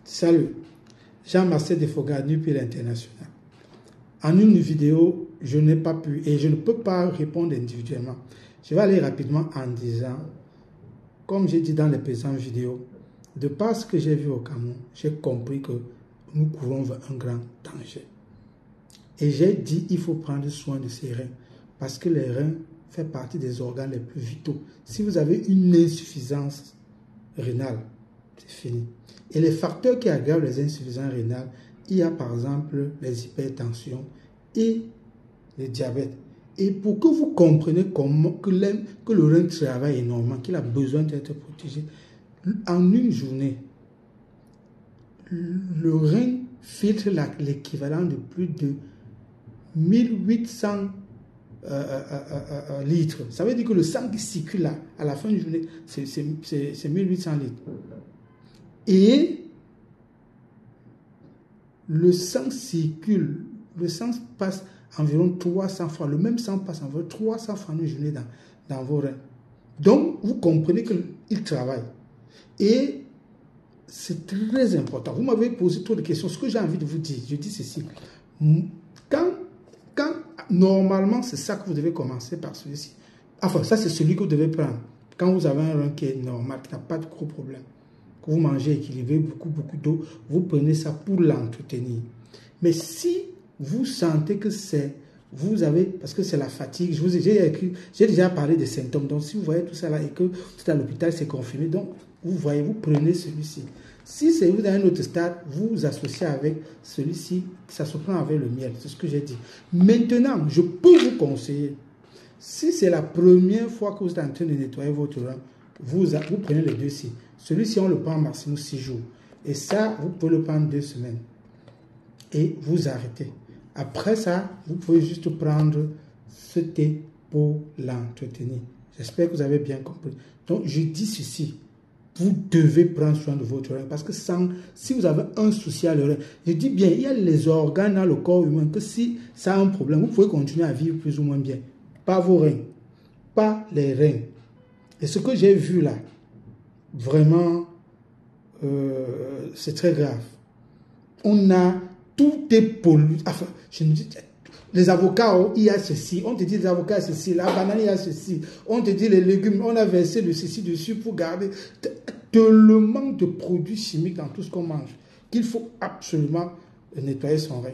Salut, Jean-Marcel Defoga, NUPIL International. En une vidéo, je n'ai pas pu et je ne peux pas répondre individuellement. Je vais aller rapidement en disant, comme j'ai dit dans les présentes vidéos, de par ce que j'ai vu au Cameroun, j'ai compris que nous courons vers un grand danger. Et j'ai dit, il faut prendre soin de ses reins, parce que les reins font partie des organes les plus vitaux. Si vous avez une insuffisance rénale, c'est fini. Et les facteurs qui aggravent les insuffisances rénales, il y a par exemple les hypertensions et le diabète. Et pour que vous compreniez comment que le rein travaille énormément, qu'il a besoin d'être protégé, en une journée, le rein filtre l'équivalent de plus de 1800 litres. Ça veut dire que le sang qui circule là, à la fin de la journée, c'est 1800 litres. Et le sang circule, le sang passe environ 300 fois, le même sang passe environ 300 fois une journée dans vos reins. Donc, vous comprenez qu'il travaille. Et c'est très important. Vous m'avez posé trop de questions. Ce que j'ai envie de vous dire, je dis ceci. Normalement, c'est ça que vous devez commencer par celui-ci. Enfin, ça, c'est celui que vous devez prendre. Quand vous avez un rein qui est normal, qui n'a pas de gros problème, que vous mangez équilibré, beaucoup d'eau, vous prenez ça pour l'entretenir. Mais si vous sentez que vous avez, parce que c'est la fatigue, j'ai déjà parlé des symptômes, donc si vous voyez tout ça là et que vous êtes à l'hôpital, c'est confirmé, donc vous prenez celui-ci. Si c'est vous dans un autre stade, vous associez avec celui-ci, ça se prend avec le miel, c'est ce que j'ai dit. Maintenant, je peux vous conseiller, si c'est la première fois que vous êtes en train de nettoyer votre rein, vous prenez les deux-ci. Celui-ci, on le prend maximum 6 jours. Et ça, vous pouvez le prendre 2 semaines. Et vous arrêtez. Après ça, vous pouvez juste prendre ce thé pour l'entretenir. J'espère que vous avez bien compris. Donc, je dis ceci. Vous devez prendre soin de votre rein. Parce que si vous avez un souci à l'oreille, je dis bien, il y a les organes dans le corps humain que si ça a un problème, vous pouvez continuer à vivre plus ou moins bien. Pas vos reins. Pas les reins. Et ce que j'ai vu là, vraiment, c'est très grave. Tout est pollué. Enfin, je me dis, les avocats, il y a ceci. On te dit les avocats, ceci. La banane, il y a ceci. On te dit les légumes, on a versé de ceci dessus pour garder tellement de produits chimiques dans tout ce qu'on mange qu'il faut absolument nettoyer son rein.